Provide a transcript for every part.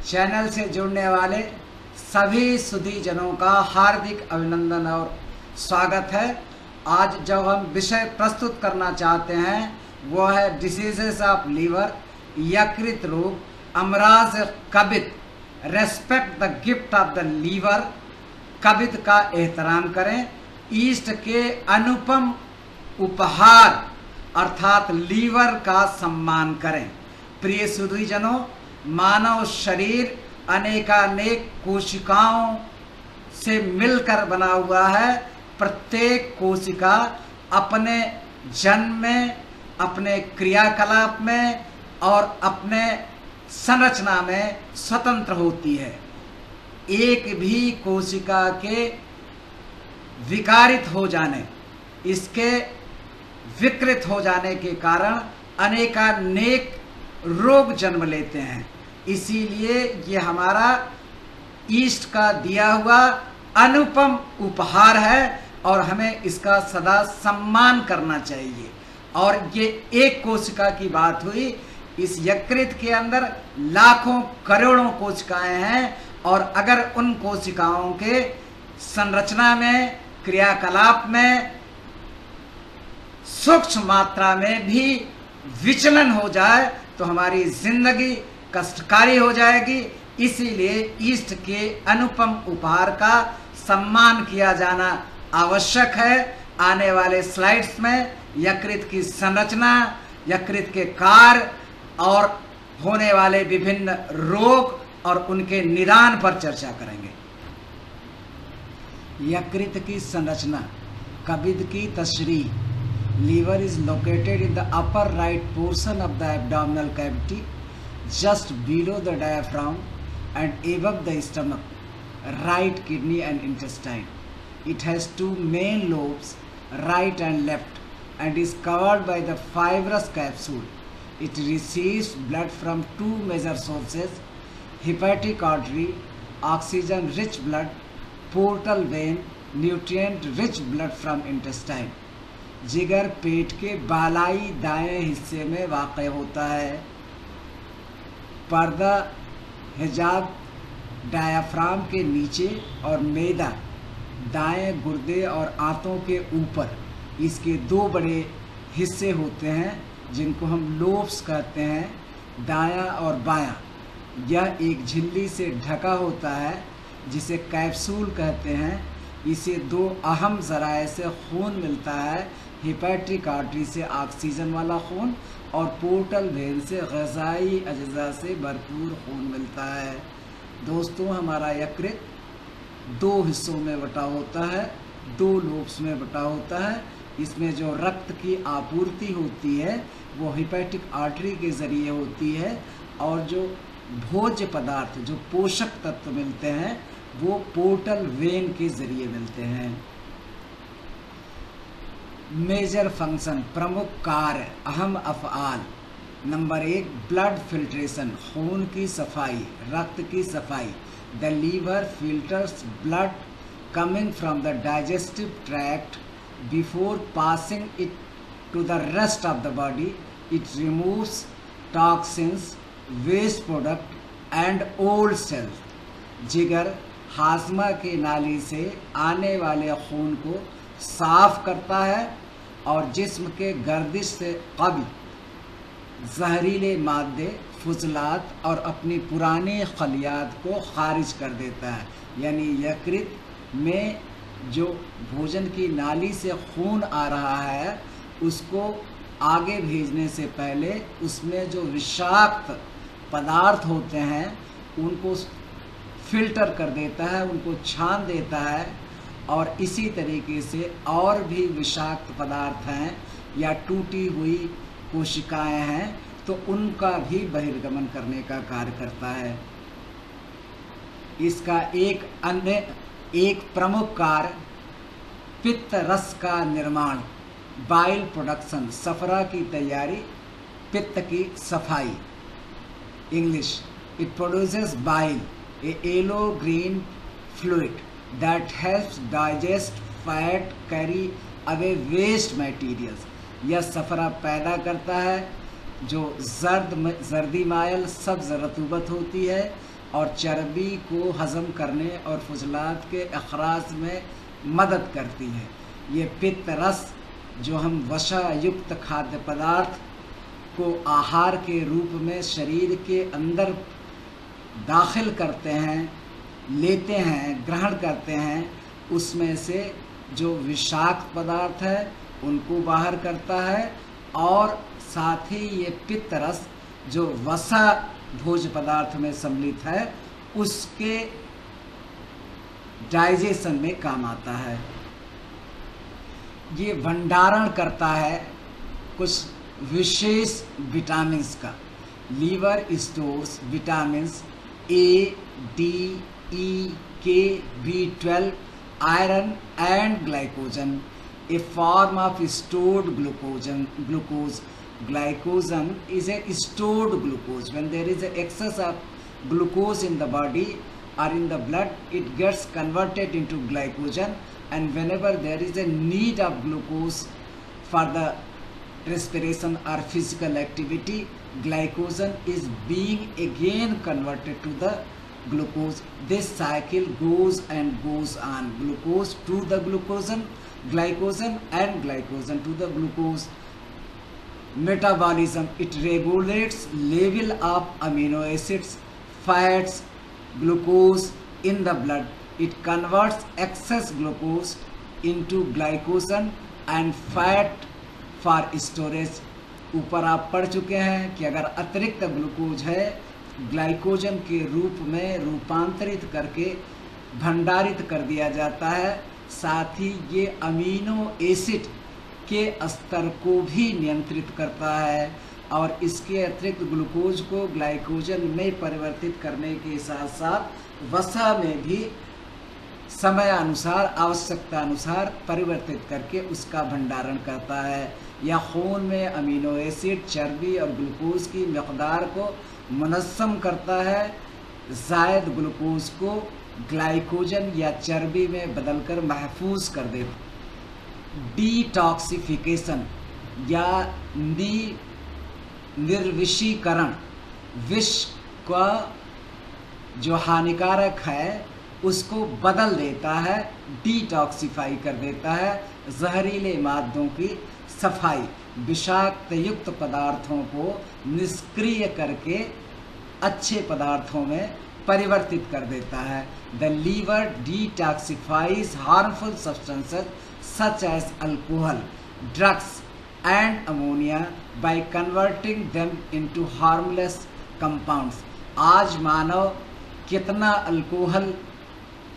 Channel से जुड़ने वाले सभी सुधीजनों का हार्दिक अभिनंदन और स्वागत है। आज जब हम विषय प्रस्तुत करना चाहते हैं वो है डिसीजेस ऑफ लीवर, यकृत रोग, अमराज कबिद। Respect the gift of the liver, कबिद का एहतराम करें। ईस्ट के अनुपम उपहार अर्थात लीवर का सम्मान करें। प्रिय सुधीजनों, मानव शरीर अनेकानेक कोशिकाओं से मिलकर बना हुआ है। प्रत्येक कोशिका अपने जन्म में, अपने क्रियाकलाप में और अपने संरचना में स्वतंत्र होती है। एक भी कोशिका के विकारित हो जाने, इसके विकृत हो जाने के कारण अनेकानेक रोग जन्म लेते हैं। इसीलिए ये हमारा ईस्ट का दिया हुआ अनुपम उपहार है और हमें इसका सदा सम्मान करना चाहिए। और ये एक कोशिका की बात हुई, इस यकृत के अंदर लाखों करोड़ों कोशिकाएं हैं और अगर उन कोशिकाओं के संरचना में, क्रियाकलाप में सूक्ष्म मात्रा में भी विचलन हो जाए तो हमारी जिंदगी कष्टकारी हो जाएगी। इसीलिए ईस्ट के अनुपम उपहार का सम्मान किया जाना आवश्यक है। आने वाले स्लाइड्स में यकृत की संरचना, यकृत के कार्य और होने वाले विभिन्न रोग और उनके निदान पर चर्चा करेंगे। यकृत की संरचना, कबिद की तशरीह। Liver is located in the upper right portion of the abdominal cavity, just below the diaphragm and above the stomach, right kidney and intestine. It has two main lobes, right and left, and is covered by the fibrous capsule. It receives blood from two major sources: hepatic artery, oxygen-rich blood; portal vein, nutrient-rich blood from intestine. जिगर पेट के बालाई दाएं हिस्से में वाक़ होता है। पर्दा हिजाब डायाफ्राम के नीचे और मैदा दाएं गुर्दे और आंतों के ऊपर। इसके दो बड़े हिस्से होते हैं जिनको हम लोब्स कहते हैं, दायां और बायां। यह एक झिल्ली से ढका होता है जिसे कैप्सूल कहते हैं। इसे दो अहम ज़राए से खून मिलता है, हेपेटिक आर्टरी से ऑक्सीजन वाला खून और पोर्टल वेन से ग़िज़ाई अज्जा से भरपूर खून मिलता है। दोस्तों, हमारा यकृत दो हिस्सों में बटा होता है, दो लोब्स में बटा होता है। इसमें जो रक्त की आपूर्ति होती है वो हेपेटिक आर्टरी के ज़रिए होती है और जो भोज्य पदार्थ, जो पोषक तत्व मिलते हैं वो पोर्टल वेन के ज़रिए मिलते हैं। मेजर फंक्शन, प्रमुख कार्य, अहम अफ़आल। नंबर 1, ब्लड फिल्ट्रेशन, खून की सफाई, रक्त की सफाई। The liver filters blood coming from the digestive tract before passing it to the rest of the body. It removes toxins, waste product and old cells. जिगर हाजमा की नाली से आने वाले खून को साफ करता है और जिस्म के गर्दिश से कबल जहरीले मादे, फुजलात और अपनी पुरानी खलियात को खारिज कर देता है। यानी यकृत में जो भोजन की नाली से खून आ रहा है उसको आगे भेजने से पहले उसमें जो विषाक्त पदार्थ होते हैं उनको फिल्टर कर देता है, उनको छान देता है। और इसी तरीके से और भी विषाक्त पदार्थ हैं या टूटी हुई कोशिकाएं हैं तो उनका भी बहिर्गमन करने का कार्य करता है। इसका एक प्रमुख कार्य पित्त रस का निर्माण, बाइल प्रोडक्शन, सफरा की तैयारी, पित्त की सफाई। English, it produces bile, A yellow green fluid that helps digest fat, carry away waste materials। यह सफरा पैदा करता है जो जर्दी मायल सब्ज़ रतूबत होती है और चर्बी को हज़म करने और फुजलात के अखराज में मदद करती है। ये पित्त रस जो हम वसा युक्त खाद्य पदार्थ को आहार के रूप में शरीर के अंदर दाखिल करते हैं, लेते हैं, ग्रहण करते हैं, उसमें से जो विषाक्त पदार्थ है उनको बाहर करता है, और साथ ही ये पित्त रस जो वसा भोज पदार्थ में सम्मिलित है उसके डाइजेशन में काम आता है। ये भंडारण करता है कुछ विशेष विटामिन्स का। लीवर स्टोर्स विटामिन्स ए, डी, ई, के, B12, iron and glycogen, a form of stored glucose. Glycogen is a stored glucose. When there is an excess of glucose in the body or in the blood, it gets converted into glycogen, and whenever there is a need of glucose for the respiration or physical activity, glycogen is being again converted to the glucose. This cycle goes and goes on. Glucose to the glycogen and glycogen to the glucose. Metabolism, it regulates level of amino acids, fats, glucose in the blood. It converts excess glucose into glycogen and fat for storage. ऊपर आप पढ़ चुके हैं कि अगर अतिरिक्त glucose है glycogen के रूप में रूपांतरित करके भंडारित कर दिया जाता है। साथ ही ये अमीनो एसिड के स्तर को भी नियंत्रित करता है, और इसके अतिरिक्त ग्लूकोज को ग्लाइकोजन में परिवर्तित करने के साथ साथ वसा में भी समय अनुसार, आवश्यकता अनुसार परिवर्तित करके उसका भंडारण करता है। या खून में अमीनो एसिड, चर्बी और ग्लूकोज की मकदार को मुनज़्ज़म करता है। ज़ायद ग्लूकोज को ग्लाइकोजन या चर्बी में बदलकर महफूज कर देता। डिटॉक्सिफिकेशन या निर्विषीकरण, विष का जो हानिकारक है उसको बदल देता है, डिटॉक्सिफाई कर देता है। जहरीले मादों की सफाई, विषाक्त युक्त पदार्थों को निष्क्रिय करके अच्छे पदार्थों में परिवर्तित कर देता है। The liver detoxifies harmful substances such as alcohol, drugs and ammonia by converting them into harmless compounds. आज मानव कितना अल्कोहल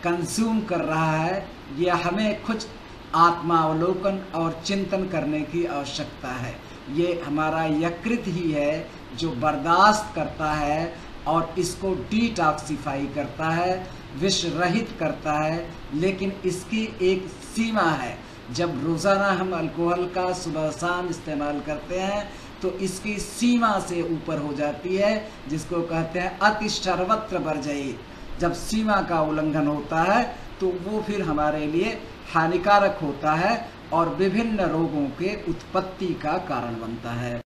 कंज्यूम कर रहा है, यह हमें कुछ आत्मावलोकन और चिंतन करने की आवश्यकता है। ये हमारा यकृत ही है जो बर्दाश्त करता है और इसको डिटॉक्सिफाई करता है, विष रहित करता है, लेकिन इसकी एक सीमा है। जब रोज़ाना हम अल्कोहल का सुबह शाम इस्तेमाल करते हैं तो इसकी सीमा से ऊपर हो जाती है, जिसको कहते हैं अति सर्वत्र वर्जयी। जब सीमा का उल्लंघन होता है तो वो फिर हमारे लिए हानिकारक होता है और विभिन्न रोगों के उत्पत्ति का कारण बनता है।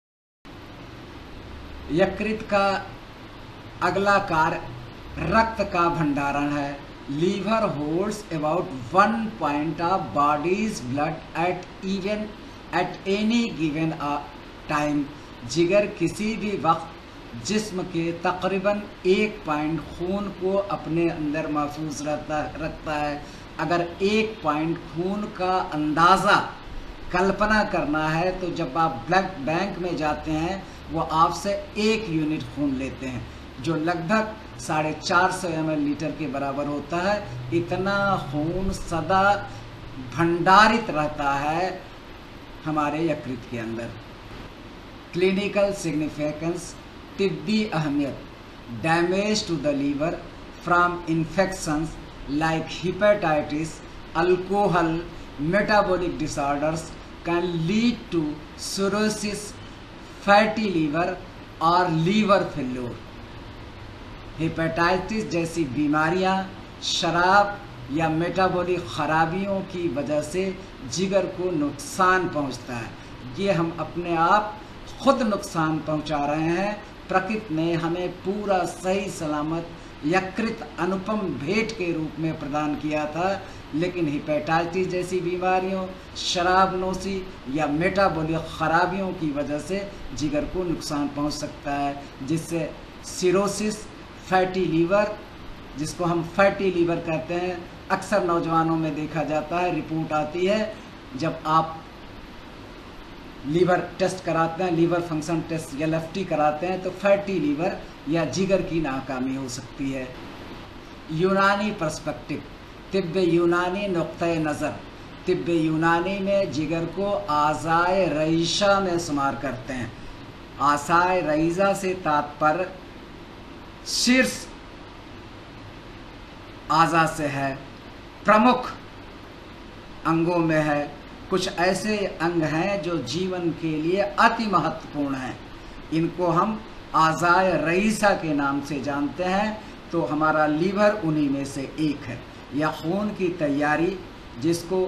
यकृत का अगला कार्य रक्त का भंडारण है। Liver holds about 1 point of body's blood at any given time. जिगर किसी भी वक्त जिस्म के तकरीबन 1 पॉइंट खून को अपने अंदर महफूज रखता है। अगर 1 पॉइंट खून का अंदाज़ा कल्पना करना है तो जब आप ब्लड बैंक में जाते हैं वो आपसे 1 यूनिट खून लेते हैं, जो लगभग 450 ml के बराबर होता है। इतना खून सदा भंडारित रहता है हमारे यकृत के अंदर। क्लिनिकल सिग्निफिकेंस, तिब्बी अहमियत, damage to the liver from infections like hepatitis, alcohol, metabolic disorders can lead to cirrhosis, fatty liver or liver failure. Hepatitis जैसी बीमारियां शराब या मेटाबॉलिक खराबियों की वजह से जिगर को नुकसान पहुंचता है। ये हम अपने आप खुद नुकसान पहुंचा रहे हैं। प्रकृति ने हमें पूरा सही सलामत यकृत अनुपम भेंट के रूप में प्रदान किया था, लेकिन हेपेटाइटिस जैसी बीमारियों, शराबनोशी या मेटाबॉलिक खराबियों की वजह से जिगर को नुकसान पहुंच सकता है, जिससे सिरोसिस, फैटी लीवर, जिसको हम फैटी लीवर कहते हैं, अक्सर नौजवानों में देखा जाता है। रिपोर्ट आती है जब आप लीवर टेस्ट कराते हैं, लीवर फंक्शन टेस्ट या LFT कराते हैं, तो फैटी लीवर या जिगर की नाकामी हो सकती है। यूनानी पर्सपेक्टिव, तिब्ब यूनानी नुक्ते नज़र। तिब्ब यूनानी में जिगर को आज़ाए रईशा में शुमार करते हैं। आज़ाए रईशा से तात्पर्य शीर्ष आज़ा से है, प्रमुख अंगों में है। कुछ ऐसे अंग हैं जो जीवन के लिए अति महत्वपूर्ण हैं, इनको हम आज़ाए रईसा के नाम से जानते हैं। तो हमारा लीवर उन्हीं में से एक है। या खून की तैयारी, जिसको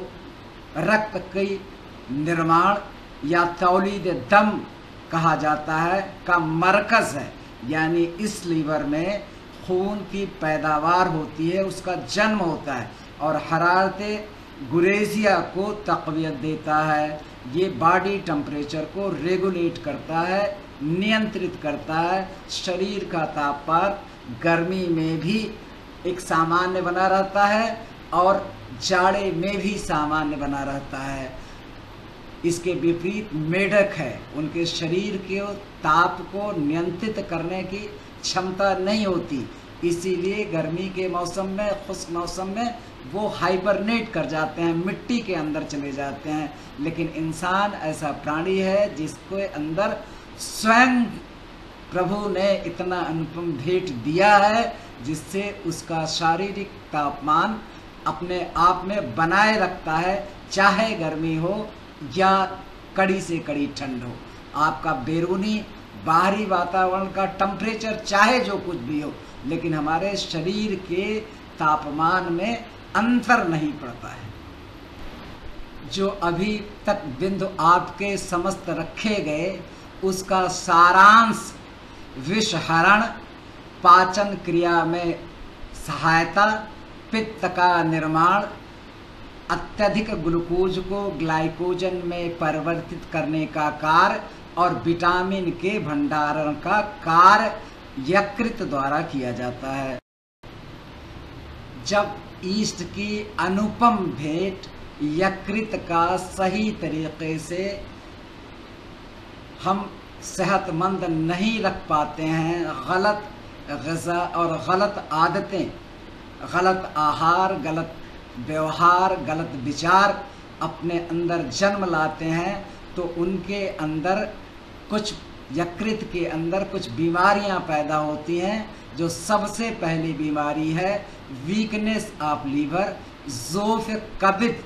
रक्त की निर्माण या तौलीद दम कहा जाता है, का मरकज़ है। यानी इस लीवर में खून की पैदावार होती है, उसका जन्म होता है और हरारत गुरेजिया को तक़वियत देता है। ये बॉडी टेम्परेचर को रेगुलेट करता है, नियंत्रित करता है। शरीर का तापमान गर्मी में भी एक सामान्य बना रहता है और जाड़े में भी सामान्य बना रहता है। इसके विपरीत मेढक है, उनके शरीर के ताप को नियंत्रित करने की क्षमता नहीं होती, इसीलिए गर्मी के मौसम में, खुश्क मौसम में वो हाइबरनेट कर जाते हैं, मिट्टी के अंदर चले जाते हैं। लेकिन इंसान ऐसा प्राणी है जिसके अंदर स्वयं प्रभु ने इतना अनुपम भेंट दिया है, जिससे उसका शारीरिक तापमान अपने आप में बनाए रखता है, चाहे गर्मी हो या कड़ी से कड़ी ठंड हो। आपका बैरूनी बाहरी वातावरण का टेम्परेचर चाहे जो कुछ भी हो, लेकिन हमारे शरीर के तापमान में अंतर नहीं पड़ता है। जो अभी तक बिंदु आपके समस्त रखे गए, उसका सारांश विषहरण, पाचन क्रिया में सहायता, पित्त का निर्माण, अत्यधिक ग्लूकोज को ग्लाइकोजन में परिवर्तित करने का कार्य और विटामिन के भंडारण का कार्य यकृत द्वारा किया जाता है। जब ईस्ट की अनुपम भेंट यकृत का सही तरीके से हम सेहतमंद नहीं रख पाते हैं, गलत ग़िज़ा और गलत आदतें, गलत आहार, गलत व्यवहार, गलत विचार अपने अंदर जन्म लाते हैं, तो उनके अंदर कुछ, यकृत के अंदर कुछ बीमारियां पैदा होती हैं। जो सबसे पहली बीमारी है वीकनेस ऑफ लीवर, ज़ोफ़ कबिद,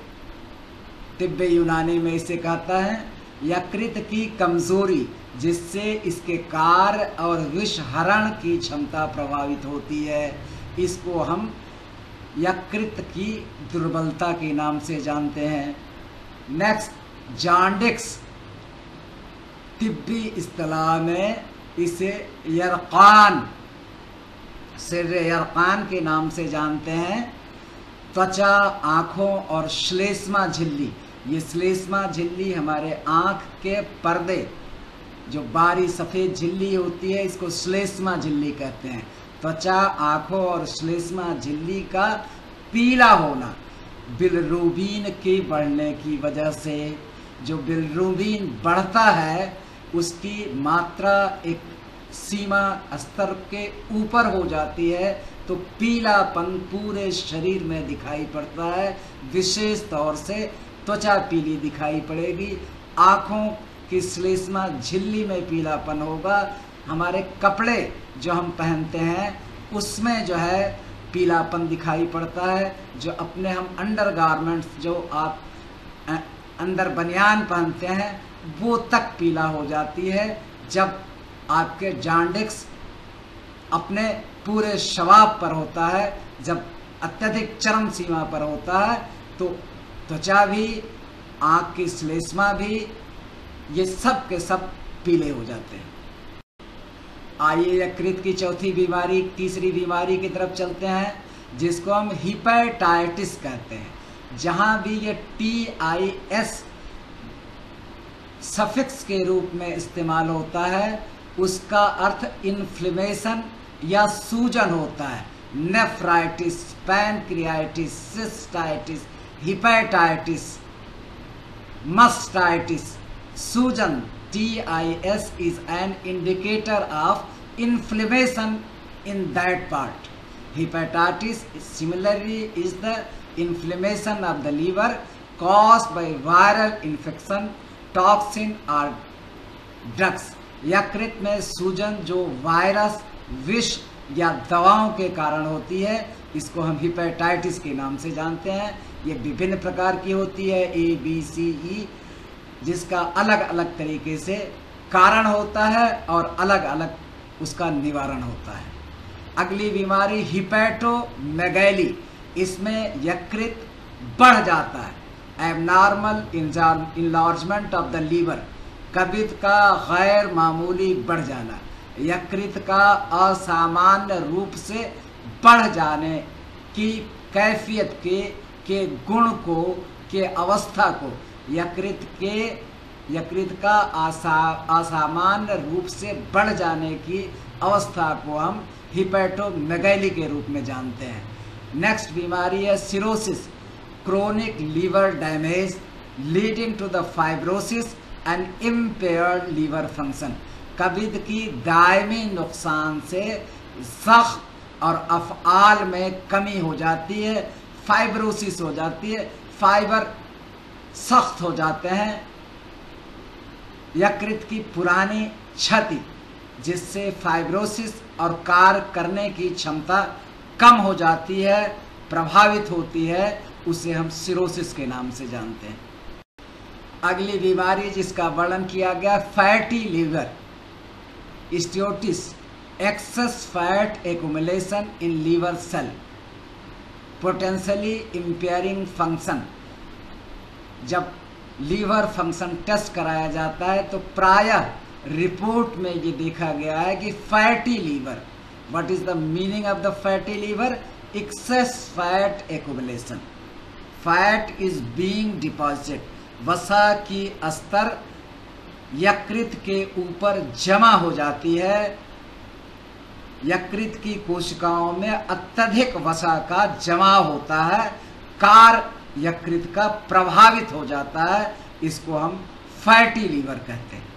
तिब्बे यूनानी में इसे कहता है, यकृत की कमज़ोरी, जिससे इसके कार्य और विषहरण की क्षमता प्रभावित होती है। इसको हम यकृत की दुर्बलता के नाम से जानते हैं। नेक्स्ट, जॉन्डिस, तिब्बी इस्तिलाह में इसे यरकान, सिर यरकान के नाम से जानते हैं। त्वचा, आँखों और श्लेष्मा झिल्ली, ये श्लेष्मा झिल्ली हमारे आँख के पर्दे, जो बारी सफ़ेद झिल्ली होती है, इसको श्लेष्मा झिल्ली कहते हैं। त्वचा, आँखों और श्लेष्मा झिल्ली का पीला होना बिलरूबिन के बढ़ने की वजह से, जो बिलरूबिन बढ़ता है उसकी मात्रा एक सीमा स्तर के ऊपर हो जाती है, तो पीलापन पूरे शरीर में दिखाई पड़ता है। विशेष तौर से त्वचा पीली दिखाई पड़ेगी, आँखों की श्लेष्मा झिल्ली में पीलापन होगा। हमारे कपड़े जो हम पहनते हैं उसमें जो है पीलापन दिखाई पड़ता है। जो अपने हम अंडर गारमेंट्स, जो आप अंदर बनियान पहनते हैं, वो तक पीला हो जाती है। जब आपके जॉन्डिस अपने पूरे शबाब पर होता है, जब अत्यधिक चरम सीमा पर होता है, तो त्वचा भी, आँख की श्लेष्मा भी, ये सब के सब पीले हो जाते हैं। आइए यकृत की चौथी बीमारी, तीसरी बीमारी की तरफ चलते हैं, जिसको हम हिपेटाइटिस कहते हैं। जहाँ भी ये TIS सफिक्स के रूप में इस्तेमाल होता है, उसका अर्थ इन्फ्लेमेशन या सूजन होता है। Nephritis, pancreatitis, cystitis, hepatitis, mastitis, सूजन, TIS is an indicator of inflammation in that part. Hepatitis similarly is the inflammation of the liver caused by viral infection, toxin or drugs. यकृत में सूजन जो वायरस, विष या दवाओं के कारण होती है, इसको हम हिपेटाइटिस के नाम से जानते हैं। ये विभिन्न प्रकार की होती है, ABCE, जिसका अलग अलग तरीके से कारण होता है और अलग अलग उसका निवारण होता है। अगली बीमारी हिपेटोमेगैली, इसमें यकृत बढ़ जाता है। Abnormal enlargement of the liver, कब्ज का गैर मामूली बढ़ जाना, यकृत का असामान्य रूप से बढ़ जाने की कैफियत के गुण को, के अवस्था को, यकृत का असामान्य रूप से बढ़ जाने की अवस्था को हम हिपेटोमेगैली के रूप में जानते हैं। नेक्स्ट बीमारी है cirrhosis, chronic liver damage leading to the fibrosis and impaired liver function. कब्ज की दायमी नुकसान से ज़ख्म और अफ़आल में कमी हो जाती है, फाइब्रोसिस हो जाती है, फाइबर सख्त हो जाते हैं, यकृत की पुरानी क्षति जिससे फाइब्रोसिस और कार्य करने की क्षमता कम हो जाती है, प्रभावित होती है, उसे हम सिरोसिस के नाम से जानते हैं। अगली बीमारी जिसका वर्णन किया गया, fatty liver, steatosis, excess fat accumulation in liver cell, potentially impairing function. जब लीवर फंक्शन टेस्ट कराया जाता है तो प्रायः रिपोर्ट में ये देखा गया है कि fatty liver, what is the meaning of the fatty liver? Excess fat accumulation, fat is being deposited, वसा की स्तर यकृत के ऊपर जमा हो जाती है, यकृत की कोशिकाओं में अत्यधिक वसा का जमाव होता है, कार्य यकृत का प्रभावित हो जाता है, इसको हम फैटी लीवर कहते हैं।